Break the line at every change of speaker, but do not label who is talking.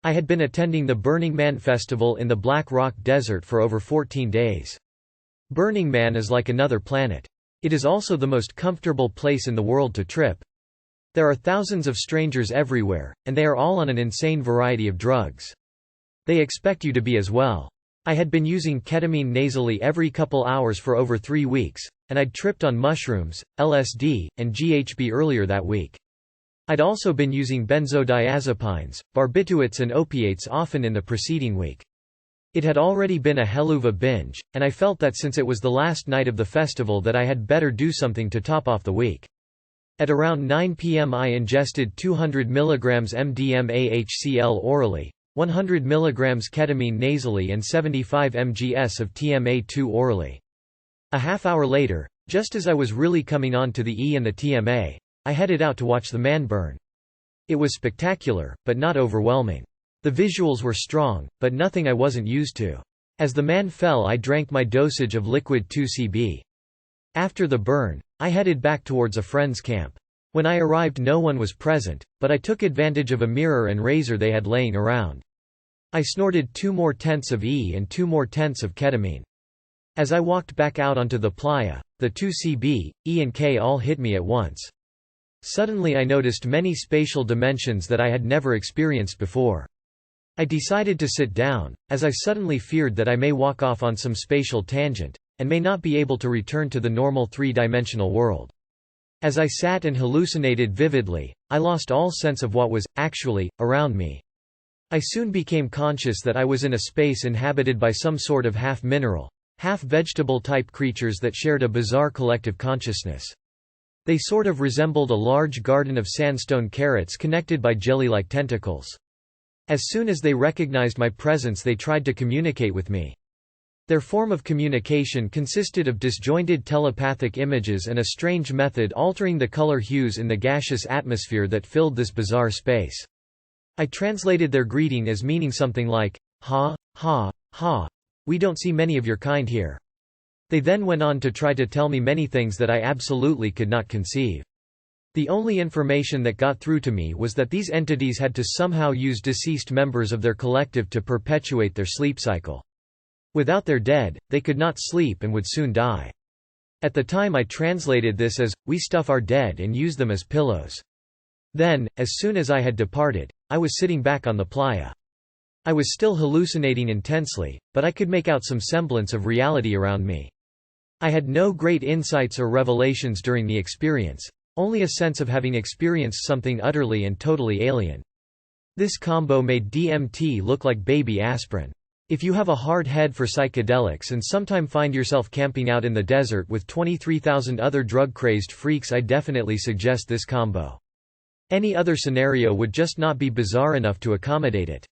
I had been attending the Burning Man festival in the Black Rock Desert for over 14 days. Burning Man is like another planet. It is also the most comfortable place in the world to trip. There are thousands of strangers everywhere, and they are all on an insane variety of drugs. They expect you to be as well. I had been using ketamine nasally every couple hours for over 3 weeks, and I'd tripped on mushrooms, LSD, and GHB earlier that week. I'd also been using benzodiazepines, barbiturates and opiates often in the preceding week. It had already been a helluva binge, and I felt that since it was the last night of the festival that I had better do something to top off the week. At around 9 p.m. I ingested 200 mg MDMA HCl orally, 100 mg ketamine nasally and 75 mgs of TMA-2 orally. A half hour later, just as I was really coming on to the E and the TMA, I headed out to watch the man burn. It was spectacular, but not overwhelming. The visuals were strong, but nothing I wasn't used to. As the man fell, I drank my dosage of liquid 2CB. After the burn, I headed back towards a friend's camp. When I arrived, no one was present, but I took advantage of a mirror and razor they had laying around. I snorted 2 more tenths of E and 2 more tenths of ketamine. As I walked back out onto the playa, the 2CB, E and K all hit me at once. Suddenly I noticed many spatial dimensions that I had never experienced before. I decided to sit down, as I suddenly feared that I may walk off on some spatial tangent, and may not be able to return to the normal 3-dimensional world. As I sat and hallucinated vividly, I lost all sense of what was, actually, around me. I soon became conscious that I was in a space inhabited by some sort of half-mineral, half-vegetable-type creatures that shared a bizarre collective consciousness. They sort of resembled a large garden of sandstone carrots connected by jelly-like tentacles. As soon as they recognized my presence, they tried to communicate with me. Their form of communication consisted of disjointed telepathic images and a strange method altering the color hues in the gaseous atmosphere that filled this bizarre space. I translated their greeting as meaning something like, "Ha, ha, ha, we don't see many of your kind here." They then went on to try to tell me many things that I absolutely could not conceive. The only information that got through to me was that these entities had to somehow use deceased members of their collective to perpetuate their sleep cycle. Without their dead, they could not sleep and would soon die. At the time I translated this as, "We stuff our dead and use them as pillows." Then, as soon as I had departed, I was sitting back on the playa. I was still hallucinating intensely, but I could make out some semblance of reality around me. I had no great insights or revelations during the experience, only a sense of having experienced something utterly and totally alien. This combo made DMT look like baby aspirin. If you have a hard head for psychedelics and sometime find yourself camping out in the desert with 23,000 other drug-crazed freaks, I definitely suggest this combo. Any other scenario would just not be bizarre enough to accommodate it.